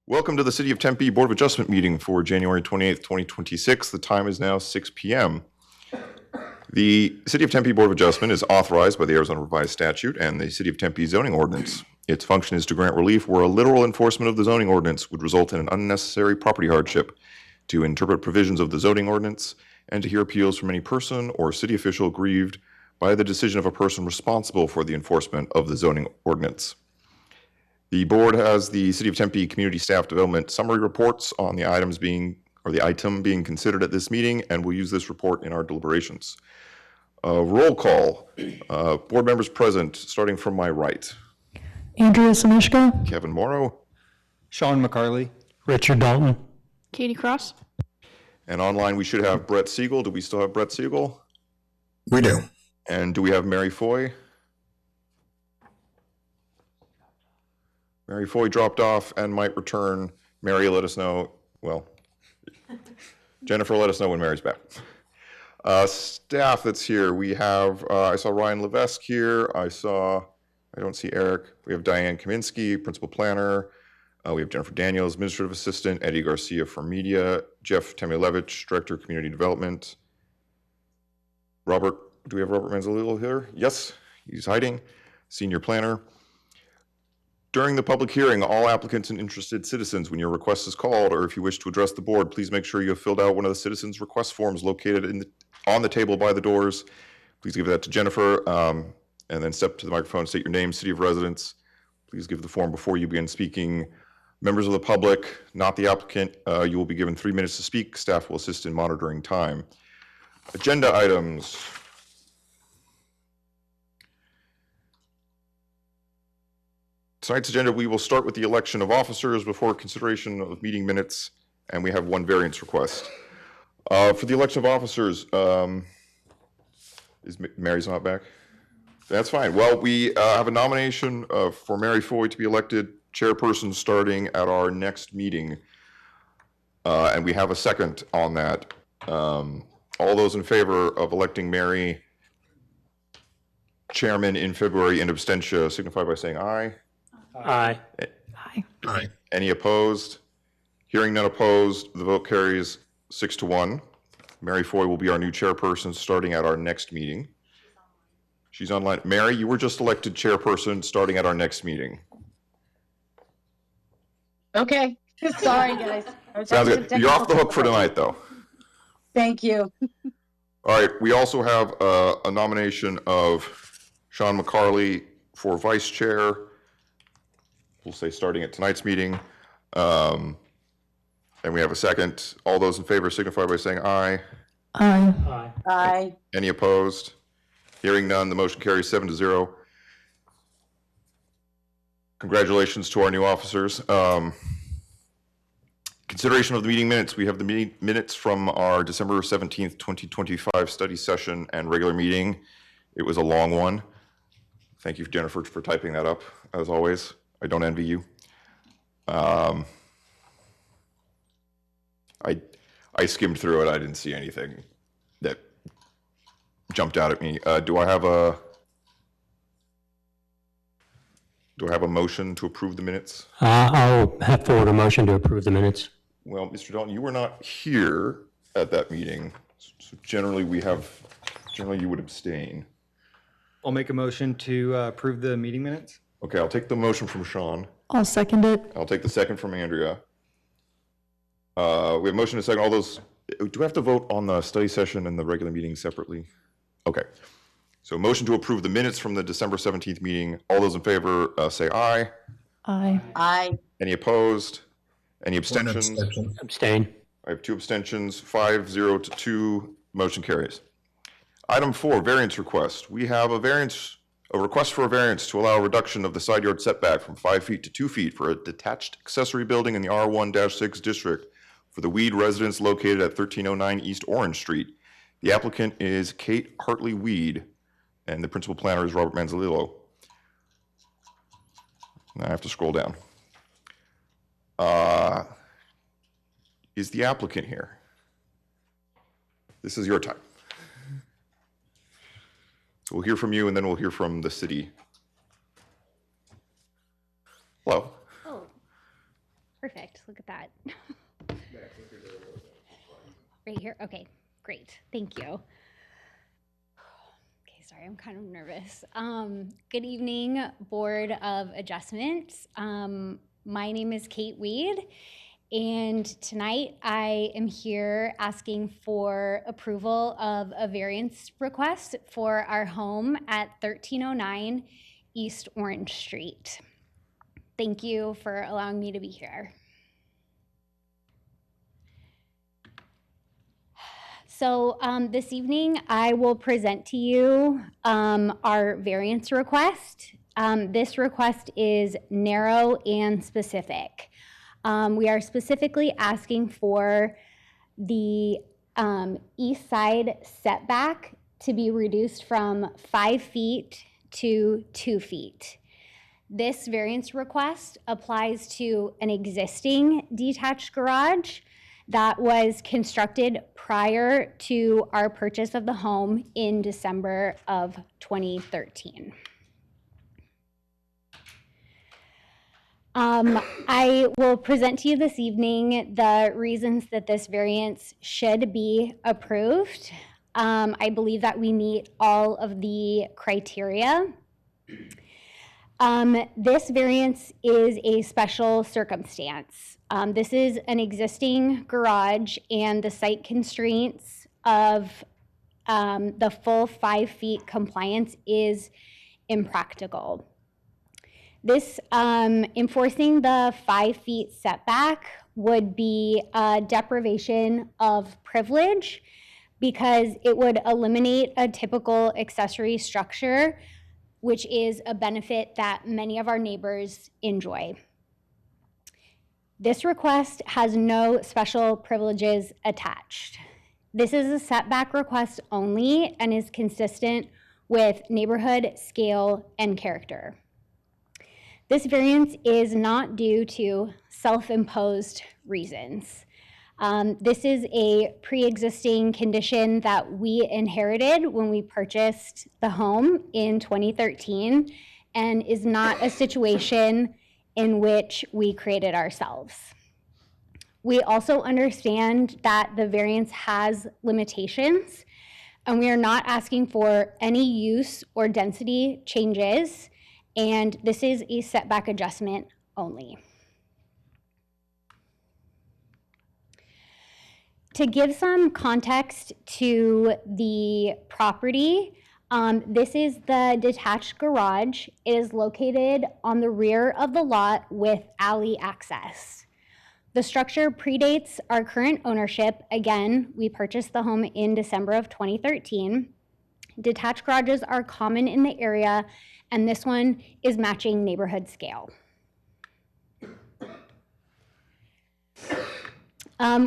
Welcome to the City of Tempe Board of Adjustment meeting for January 28th, 2026. The time is now 6 p.m. The City of Tempe Board of Adjustment is authorized by the Arizona Revised Statute and the City of Tempe zoning ordinance. Its function is to grant relief where a literal enforcement of the zoning ordinance would result in an unnecessary property hardship, to interpret provisions of the zoning ordinance, and to hear appeals from any person or city official aggrieved by the decision of a person responsible for the enforcement of the zoning ordinance. The board has the City of Tempe Community Staff Development Summary Reports on the items being, or the item being considered at this meeting, and we'll use this report in our deliberations. Roll call. Board members present, starting from my right. Andrea Semishka, Kevin Morrow. Sean McCarley. Richard Dalton. Katie Cross. And online we should have Brett Siegel. Do we still have Brett Siegel? We do. And do we have Mary Foy? Mary Foy dropped off and might return. Mary, let us know. Well, Jennifer, let us know when Mary's back. Staff that's here. We have, I saw Ryan Levesque here. I don't see Eric. We have Diane Kaminsky, Principal Planner. We have Jennifer Daniels, Administrative Assistant. Eddie Garcia from Media. Jeff Temulevich, Director of Community Development. Robert, do we have Robert Manzalillo here? Yes, he's hiding. Senior Planner. During the public hearing, all applicants and interested citizens, when your request is called, or if you wish to address the board, please make sure you have filled out one of the citizens' request forms located on the table by the doors. Please give that to Jennifer, and then step to the microphone, state your name, city of residence. Please give the form before you begin speaking. Members of the public, not the applicant, you will be given 3 minutes to speak. Staff will assist in monitoring time. Agenda items. Tonight's agenda, we will start with the election of officers before consideration of meeting minutes, and we have one variance request. For the election of officers, Mary's not back? That's fine. Well, we have a nomination for Mary Foy to be elected chairperson starting at our next meeting, and we have a second on that. All those in favor of electing Mary chairman in February in abstention signify by saying aye. Aye. Aye. Aye. Any opposed? Hearing none opposed, the vote carries 6-1. Mary Foy will be our new chairperson starting at our next meeting. She's online. Mary, you were just elected chairperson starting at our next meeting. Okay, sorry guys. Sounds good. You're off the hook for tonight, though. Thank you. All right, we also have a nomination of Sean McCarley for vice chair. We'll say starting at tonight's meeting. And we have a second. All those in favor signify by saying aye. Aye. Aye. Aye. Any opposed? Hearing none, the motion carries 7-0. Congratulations to our new officers. Consideration of the meeting minutes. We have the minutes from our December 17th, 2025 study session and regular meeting. It was a long one. Thank you, Jennifer, for typing that up, as always. I don't envy you. I skimmed through it. I didn't see anything that jumped out at me. Do I have a motion to approve the minutes? I'll have forward a motion to approve the minutes. Well, Mr. Dalton, you were not here at that meeting, so generally you would abstain. I'll make a motion to approve the meeting minutes. Okay, I'll take the motion from Sean. I'll second it. I'll take the second from Andrea. We have motion and second. All those, do we have to vote on the study session and the regular meeting separately? Okay. So motion to approve the minutes from the December 17th meeting. All those in favor say aye. Aye. Aye. Any opposed? Any One abstentions? abstention. Abstain. I have 2 abstentions, 5-0-2, motion carries. Item 4, variance request. We have a request for a variance to allow a reduction of the side yard setback from 5 feet to 2 feet for a detached accessory building in the R1-6 district for the Weed residence located at 1309 East Orange Street. The applicant is Kate Hartley Weed, and the principal planner is Robert Manzalillo. I have to scroll down. Is the applicant here? This is your time. So we'll hear from you, and then we'll hear from the city. Hello. Oh, Perfect. Look at that. Right here. Okay, great. Thank you. Okay, sorry, I'm kind of nervous. Good evening, Board of Adjustments. My name is Kate Weed, and tonight I am here asking for approval of a variance request for our home at 1309 East Orange Street. Thank you for allowing me to be here. So this evening, I will present to you our variance request. This request is narrow and specific. We are specifically asking for the east side setback to be reduced from 5 feet to 2 feet. This variance request applies to an existing detached garage that was constructed prior to our purchase of the home in December of 2013. I will present to you this evening the reasons that this variance should be approved. I believe that we meet all of the criteria. This variance is a special circumstance. This is an existing garage, and the site constraints of the full 5 feet compliance is impractical. This enforcing the 5 feet setback would be a deprivation of privilege because it would eliminate a typical accessory structure, which is a benefit that many of our neighbors enjoy. This request has no special privileges attached. This is a setback request only and is consistent with neighborhood scale and character. This variance is not due to self-imposed reasons. This is a pre-existing condition that we inherited when we purchased the home in 2013 and is not a situation in which we created ourselves. We also understand that the variance has limitations, and we are not asking for any use or density changes, and this is a setback adjustment only. To give some context to the property, this is the detached garage. It is located on the rear of the lot with alley access. The structure predates our current ownership. Again, we purchased the home in December of 2013. Detached garages are common in the area, and this one is matching neighborhood scale.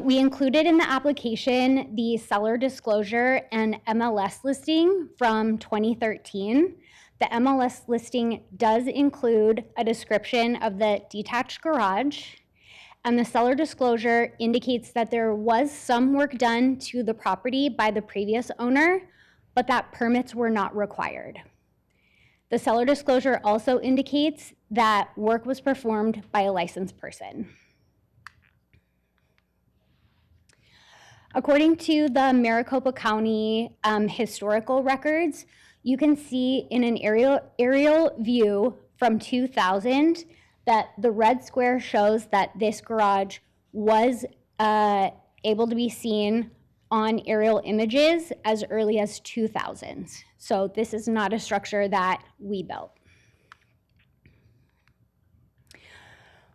We included in the application the seller disclosure and MLS listing from 2013. The MLS listing does include a description of the detached garage, and the seller disclosure indicates that there was some work done to the property by the previous owner, but that permits were not required. The seller disclosure also indicates that work was performed by a licensed person. According to the Maricopa County historical records, you can see in an aerial view from 2000 that the red square shows that this garage was able to be seen on aerial images as early as 2000. So this is not a structure that we built.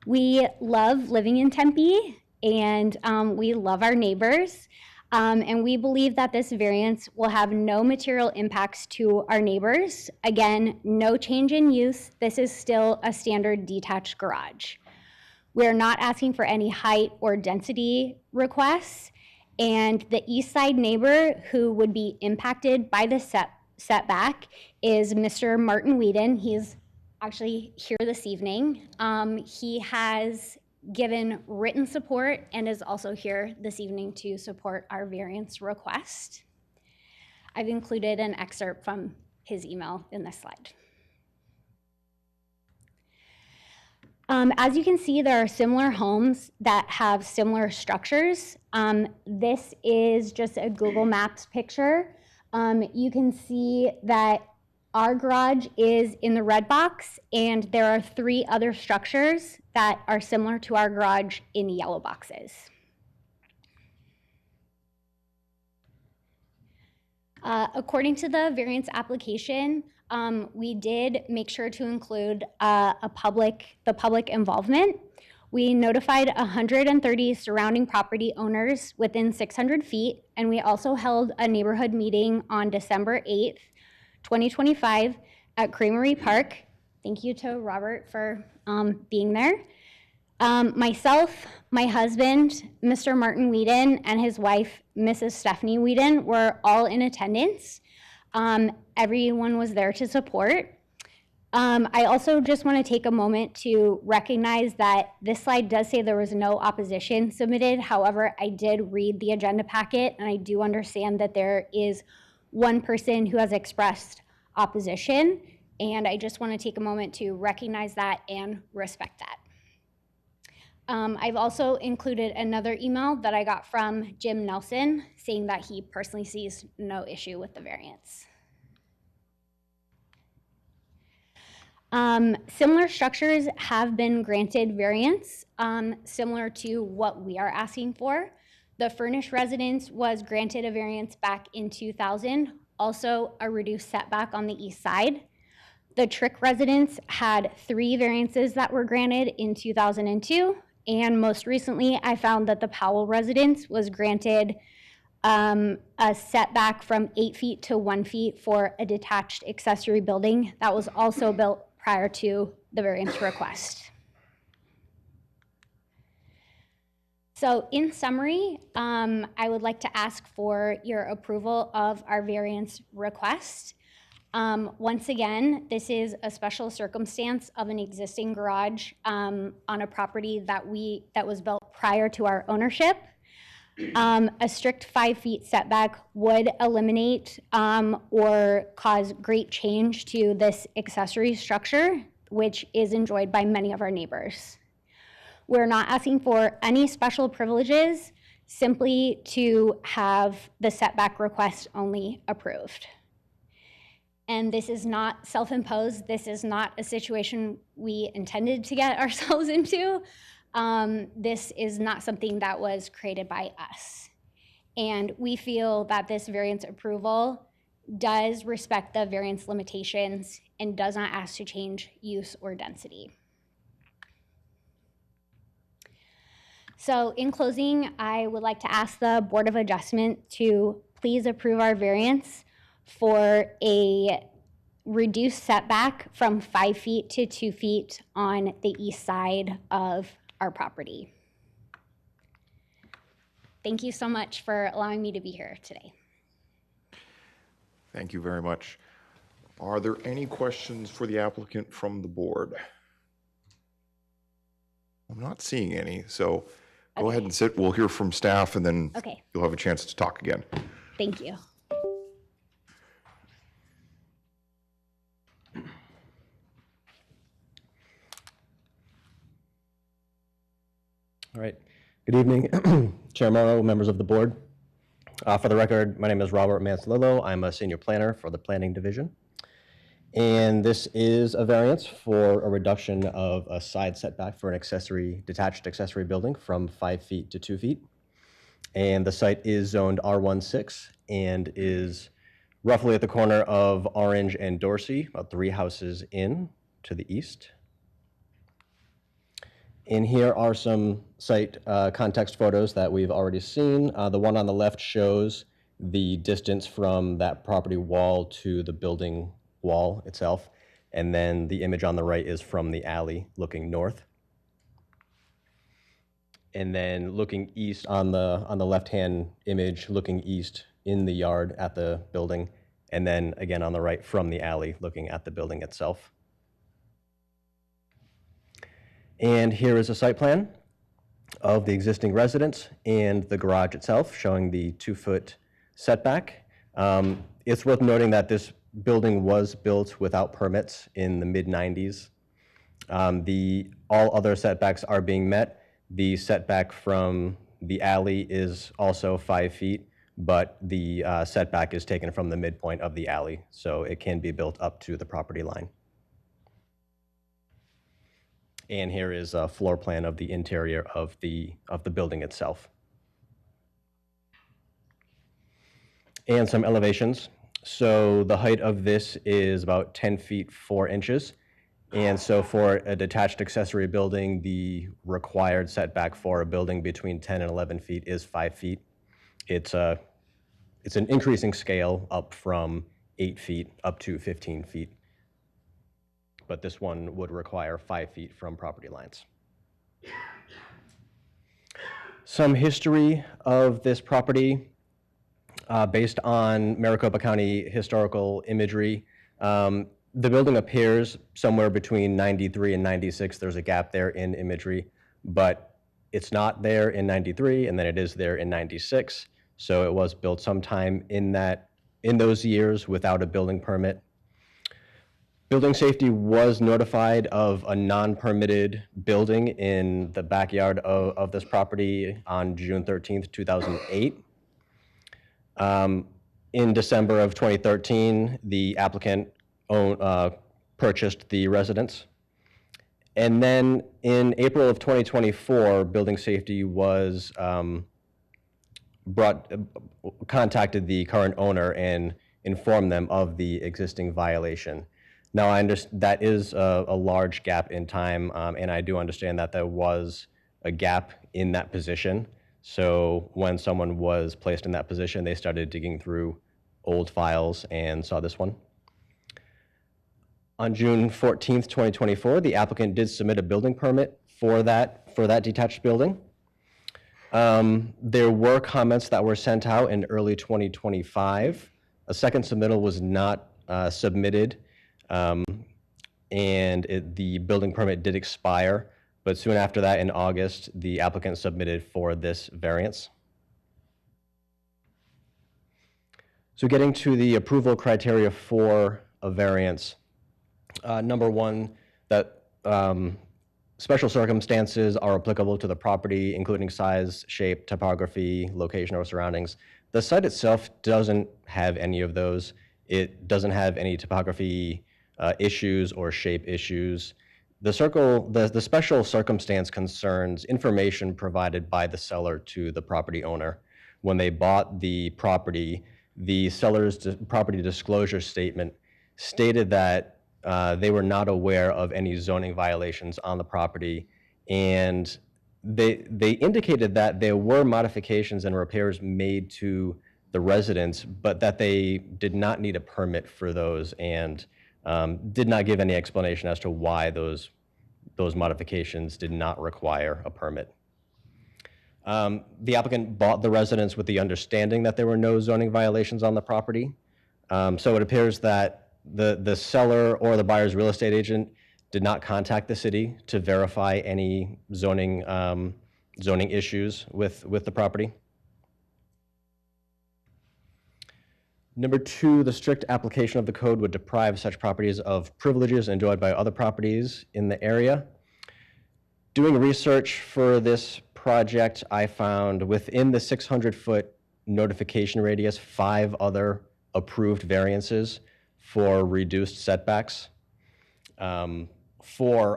We love living in Tempe, and we love our neighbors, and we believe that this variance will have no material impacts to our neighbors. Again, no change in use. This is still a standard detached garage. We're not asking for any height or density requests, and the east side neighbor who would be impacted by the setback is Mr. Martin Whedon. He's actually here this evening. He has given written support and is also here this evening to support our variance request. I've included an excerpt from his email in this slide. As you can see, there are similar homes that have similar structures. This is just a Google Maps picture. You can see that our garage is in the red box, and there are 3 other structures that are similar to our garage in the yellow boxes. According to the variance application, we did make sure to include the public involvement. We notified 130 surrounding property owners within 600 feet, and we also held a neighborhood meeting on December 8th, 2025 at Creamery Park. Thank you to Robert for being there. Myself, my husband, Mr. Martin Whedon, and his wife, Mrs. Stephanie Whedon, were all in attendance. Everyone was there to support. I also just want to take a moment to recognize that this slide does say there was no opposition submitted. However, I did read the agenda packet, and I do understand that there is one person who has expressed opposition, and I just want to take a moment to recognize that and respect that. I've also included another email that I got from Jim Nelson saying that he personally sees no issue with the variance. Similar structures have been granted variance, similar to what we are asking for. The furnished residence was granted a variance back in 2000, also a reduced setback on the east side. The Trick residence had 3 variances that were granted in 2002, and most recently I found that the Powell residence was granted a setback from 8 feet to 1 feet for a detached accessory building that was also built prior to the variance request. So in summary, I would like to ask for your approval of our variance request. Once again, this is a special circumstance of an existing garage on a property that was built prior to our ownership. A strict 5 feet setback would eliminate or cause great change to this accessory structure, which is enjoyed by many of our neighbors. We're not asking for any special privileges, simply to have the setback request only approved. And this is not self-imposed. This is not a situation we intended to get ourselves into. This is not something that was created by us. And we feel that this variance approval does respect the variance limitations and does not ask to change use or density. So in closing, I would like to ask the Board of Adjustment to please approve our variance for a reduced setback from 5 feet to 2 feet on the east side of our property. Thank you so much for allowing me to be here today. Thank you very much. Are there any questions for the applicant from the board? I'm not seeing any, so go ahead and sit. We'll hear from staff, and then Okay. you'll have a chance to talk again. Thank you. All right. Good evening, Chair Morrow, members of the board. For the record, my name is Robert Manzalillo. I'm a senior planner for the Planning Division. And this is a variance for a reduction of a side setback for an detached accessory building from 5 feet to 2 feet. And the site is zoned R16 and is roughly at the corner of Orange and Dorsey, about 3 houses in to the east. And here are some site context photos that we've already seen. The one on the left shows the distance from that property wall to the building wall itself. And then the image on the right is from the alley looking north. And then looking east on the left-hand image, looking east in the yard at the building. And then again on the right from the alley looking at the building itself. And here is a site plan of the existing residence and the garage itself, showing the 2-foot setback. It's worth noting that this building was built without permits in the mid-90s. All other setbacks are being met. The setback from the alley is also 5 feet, but the setback is taken from the midpoint of the alley, so it can be built up to the property line. And here is a floor plan of the interior of the building itself. And some elevations. So the height of this is about 10 feet 4 inches. And so for a detached accessory building, the required setback for a building between 10 and 11 feet is 5 feet. It's an increasing scale up from 8 feet up to 15 feet. But this one would require 5 feet from property lines. Some history of this property based on Maricopa County historical imagery. The building appears somewhere between 93 and 96. There's a gap there in imagery, but it's not there in 93, and then it is there in 96. So it was built sometime in those years without a building permit. Building safety was notified of a non-permitted building in the backyard of this property on June 13th, 2008. In December of 2013, the applicant purchased the residence. And then in April of 2024, building safety was contacted the current owner and informed them of the existing violation. Now, I understand that is a large gap in time, and I do understand that there was a gap in that position. So when someone was placed in that position, they started digging through old files and saw this one. On June 14th, 2024, the applicant did submit a building permit for that detached building. There were comments that were sent out in early 2025. A second submittal was not submitted, and the building permit did expire. But soon after that, in August, the applicant submitted for this variance. So getting to the approval criteria for a variance, number one, that special circumstances are applicable to the property, including size, shape, topography, location, or surroundings. The site itself doesn't have any of those. It doesn't have any topography issues or shape issues. The special circumstance concerns information provided by the seller to the property owner. When they bought the property, the seller's property disclosure statement stated that they were not aware of any zoning violations on the property, and they indicated that there were modifications and repairs made to the residence, but that they did not need a permit for those, and did not give any explanation as to why those modifications did not require a permit. The applicant bought the residence with the understanding that there were no zoning violations on the property. So it appears that the seller or the buyer's real estate agent did not contact the city to verify any zoning issues with the property. Number two, the strict application of the code would deprive such properties of privileges enjoyed by other properties in the area. Doing research for this project, I found within the 600-foot notification radius, 5 other approved variances for reduced setbacks. 4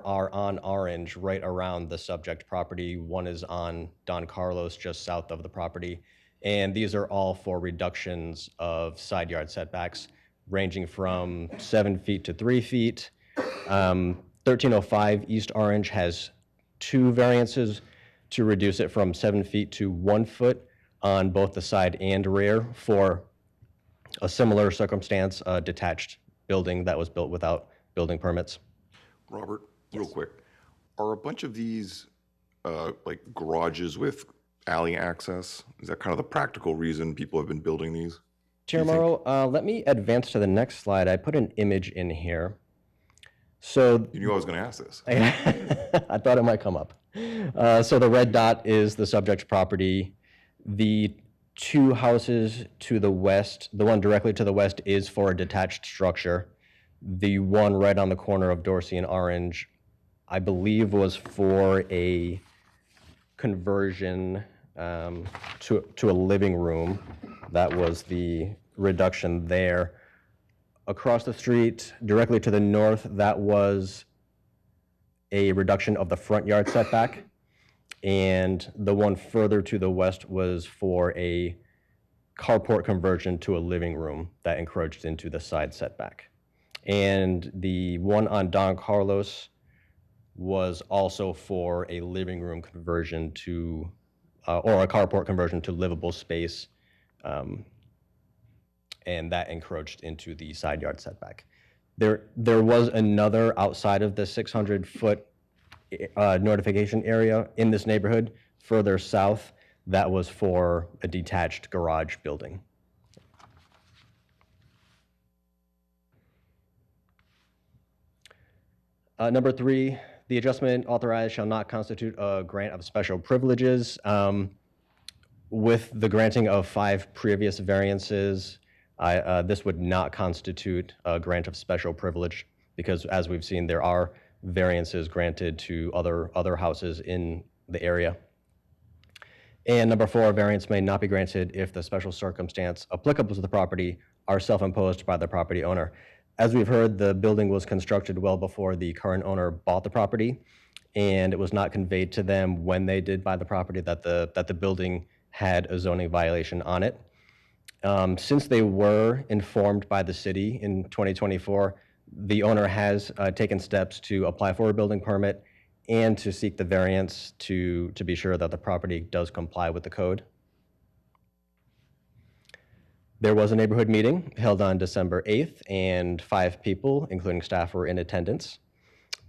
are on Orange, right around the subject property. 1 is on Don Carlos, just south of the property. And these are all for reductions of side yard setbacks, ranging from 7 feet to 3 feet. 1305 East Orange has 2 variances to reduce it from 7 feet to 1 foot on both the side and rear for a similar circumstance, a detached building that was built without building permits. Robert, real quick, are a bunch of these like garages with alley access? Is that kind of the practical reason people have been building these? Chair Morrow, let me advance to the next slide. I put an image in here. So You knew I was going to ask this. I thought it might come up. So the red dot is the subject property. The 2 houses to the west, the one directly to the west is for a detached structure. The one right on the corner of Dorsey and Orange I believe was for a conversion to a living room. That was the reduction there. Across the street, directly to the north, that was a reduction of the front yard setback. And the one further to the west was for a carport conversion to a living room that encroached into the side setback. And the one on Don Carlos was also for a living room conversion to, or a carport conversion to livable space, and that encroached into the side yard setback. There was another outside of the 600-foot notification area in this neighborhood further south that was for a detached garage building. Number 3, the adjustment authorized shall not constitute a grant of special privileges. With the granting of 5 previous variances, this would not constitute a grant of special privilege because, as we've seen, there are variances granted to other houses in the area. And number 4, a variance may not be granted if the special circumstance applicable to the property are self-imposed by the property owner. As we've heard, the building was constructed well before the current owner bought the property, and it was not conveyed to them when they did buy the property that the building had a zoning violation on it. Since they were informed by the city in 2024, the owner has taken steps to apply for a building permit and to seek the variance to be sure that the property does comply with the code. There was a neighborhood meeting held on December 8th, and 5 people, including staff, were in attendance.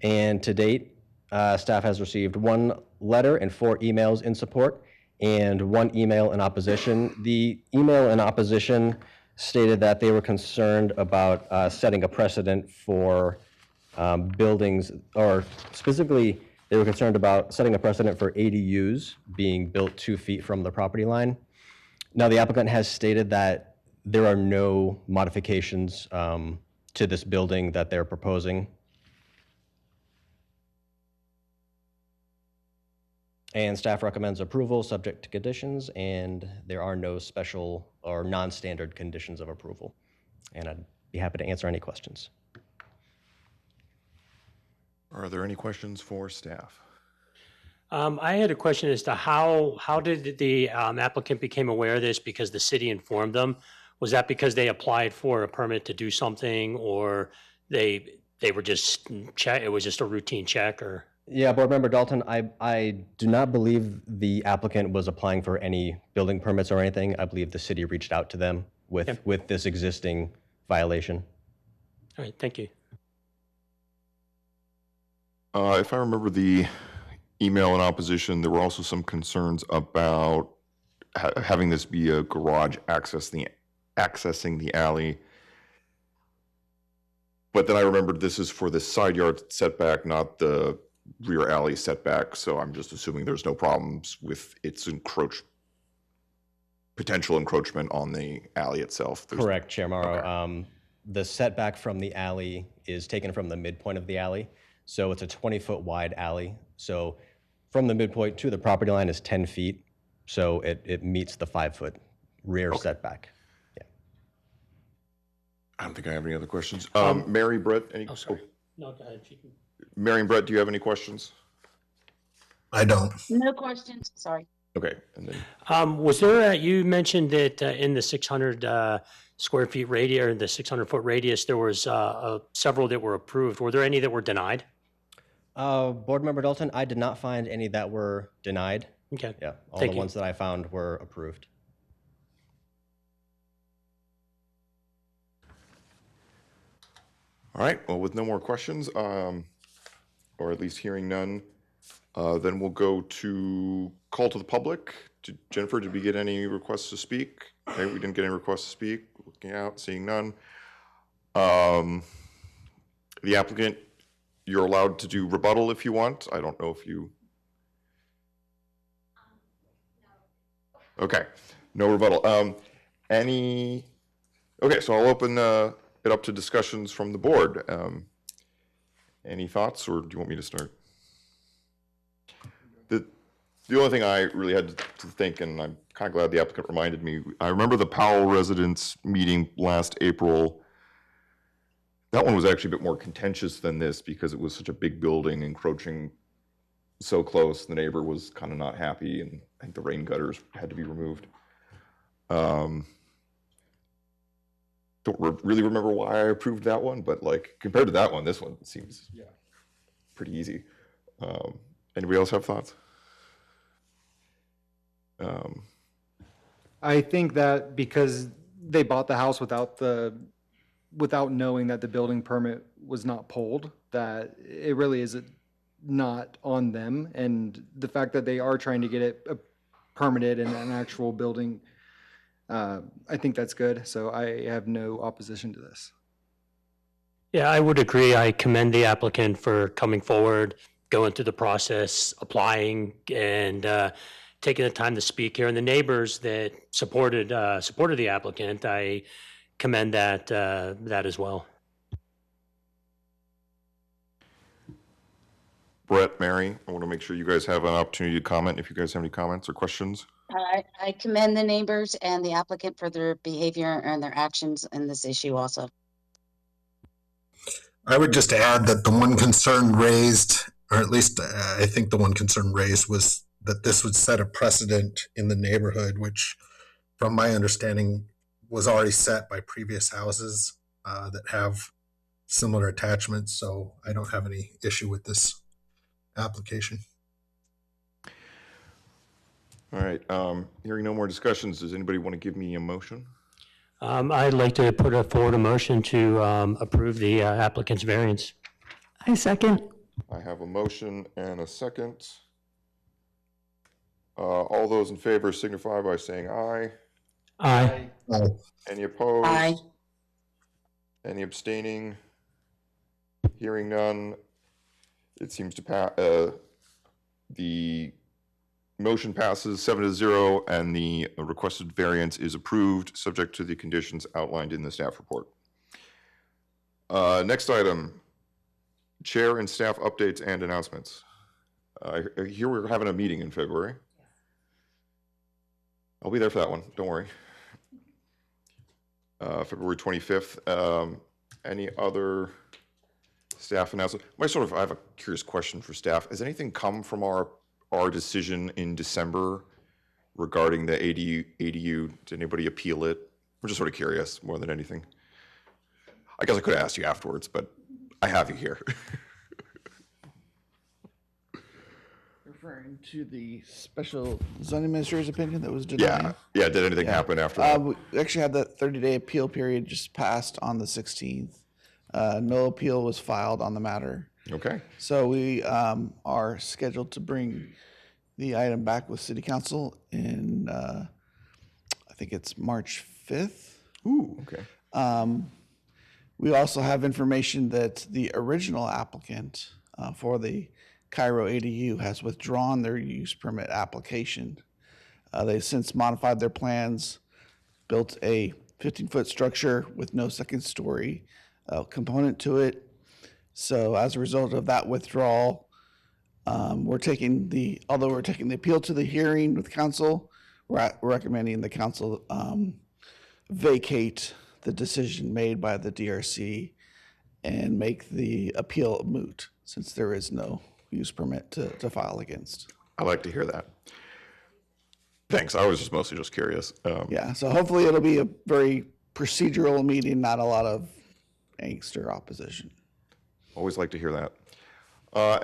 And to date, staff has received 1 letter and 4 emails in support, and 1 email in opposition. The email in opposition stated that they were concerned about setting a precedent for buildings, or specifically, they were concerned about setting a precedent for ADUs being built 2 feet from the property line. Now, the applicant has stated that there are no modifications to this building that they're proposing. And staff recommends approval subject to conditions, and there are no special or non-standard conditions of approval. And I'd be happy to answer any questions. Are there any questions for staff? I had a question as to how did the applicant became aware of this because the city informed them? Was that because they applied for a permit to do something, or they were just check? It was just a routine check, or? Yeah, Board Member Dalton, I do not believe the applicant was applying for any building permits or anything. I believe the city reached out to them with this existing violation. All right, thank you. If I remember the email in opposition, there were also some concerns about having this be a garage accessing the alley. But then I remembered this is for the side yard setback, not the rear alley setback. So I'm just assuming there's no problems with its potential encroachment on the alley itself. Correct, Chair Morrow. Okay. The setback from the alley is taken from the midpoint of the alley. So it's a 20-foot wide alley. So from the midpoint to the property line is 10 feet. So it meets the 5-foot rear setback. Yeah. I don't think I have any other questions. Mary, Brett, any? Oh, sorry. No, go ahead. Mary and Brett, do you have any questions? I don't. No questions, sorry. Okay, and then Was there, you mentioned that in the 600 square feet radius, or the 600-foot radius, there was several that were approved. Were there any that were denied? Board Member Dalton, I did not find any that were denied. Okay. Yeah, all Thank the you. ones that I found were approved. all right, well, with no more questions, or at least hearing none, then we'll go to call to the public. Jennifer, did we get any requests to speak? Okay, we didn't get any requests to speak. Looking out, seeing none. The applicant, you're allowed to do rebuttal if you want. I don't know if you. Okay, no rebuttal. Okay, so I'll open it up to discussions from the board. Any thoughts, or do you want me to start? The only thing I really had to think, and I'm kind of glad the applicant reminded me, I remember the Powell residents meeting last April. That one was actually a bit more contentious than this because it was such a big building encroaching so close. The neighbor was kind of not happy, and I think the rain gutters had to be removed. Don't really remember why I approved that one, but like compared to that one, this one seems pretty easy. Anybody else have thoughts? I think that because they bought the house without knowing that the building permit was not pulled, that it really is not on them. And the fact that they are trying to get it permitted in an actual building, I think that's good. So I have no opposition to this. Yeah, I would agree. I commend the applicant for coming forward, going through the process, applying, and taking the time to speak here. And the neighbors that supported the applicant, I commend that as well. Brett, Mary, I want to make sure you guys have an opportunity to comment if you guys have any comments or questions. I commend the neighbors and the applicant for their behavior and their actions in this issue also. I would just add that the one concern raised, or at least I think the one concern raised, was that this would set a precedent in the neighborhood, which from my understanding was already set by previous houses that have similar attachments. So I don't have any issue with this application. All right, hearing no more discussions, does anybody want to give me a motion? I'd like to put forward a motion to approve the applicant's variance. I second. I have a motion and a second. All those in favor signify by saying aye. Aye. Any opposed? Aye. Any abstaining? Hearing none, it seems to pass. The motion passes 7-0, and the requested variance is approved, subject to the conditions outlined in the staff report. Next item, chair and staff updates and announcements. Here we're having a meeting in February. I'll be there for that one, don't worry. February 25th. Any other staff announcements? I have a curious question for staff. Has anything come from our decision in December regarding the ADU? Did anybody appeal it? We're just sort of curious more than anything. I guess I could have asked you afterwards, but I have you here. Referring to the special zoning administrator's opinion that was denied? Yeah. Did anything happen after that? We actually had that 30-day appeal period just passed on the 16th. No appeal was filed on the matter. Okay. So we are scheduled to bring the item back with City Council in, I think it's March 5th. Ooh, okay. We also have information that the original applicant for the Cairo ADU has withdrawn their use permit application. They've since modified their plans, built a 15-foot structure with no second story component to it. So as a result of that withdrawal, although we're taking the appeal to the hearing with council, we're recommending the council vacate the decision made by the DRC and make the appeal moot, since there is no use permit to file against. I like to hear that. Thanks. I was just mostly just curious. Yeah, so hopefully it'll be a very procedural meeting, not a lot of angst or opposition. Always like to hear that.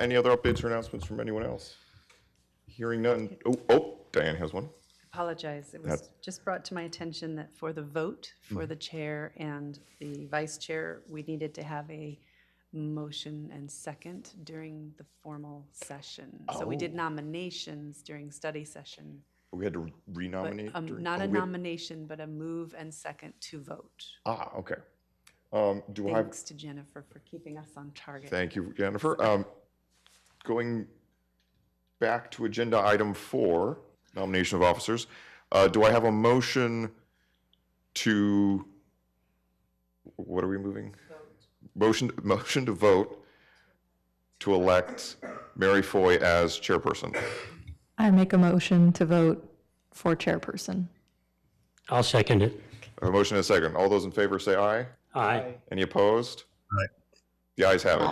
Any other updates or announcements from anyone else? Hearing none. Oh, Diane has one. Apologize. It was just brought to my attention that for the vote for the chair and the vice chair, we needed to have a motion and second during the formal session. So we did nominations during study session. We had to renominate? But not a nomination, but a move and second to vote. Okay. Thanks to Jennifer for keeping us on target. Thank you, Jennifer. Going back to agenda item 4, nomination of officers. Do I have a motion to, what are we moving? Motion to vote to elect Mary Foy as chairperson. I make a motion to vote for chairperson. I'll second it. I have a motion and a second. All those in favor say aye. Aye. Any opposed? Aye. The ayes have it.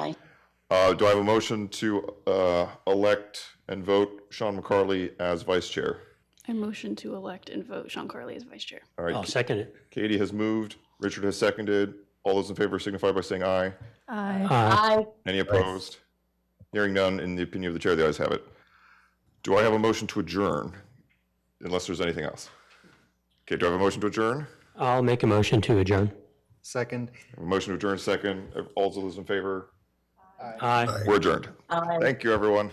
Aye. Do I have a motion to elect and vote Sean McCarley as vice chair? I motion to elect and vote Sean Carley as vice chair. All right, I'll second it. Katie has moved, Richard has seconded. All those in favor signify by saying aye. Aye. Aye. Any opposed? Hearing none, in the opinion of the chair, the ayes have it. Do I have a motion to adjourn? Unless there's anything else. Okay, do I have a motion to adjourn? I'll make a motion to adjourn. Second. I have a motion to adjourn second. All those in favor? Aye. We're adjourned. Aye. Thank you, everyone.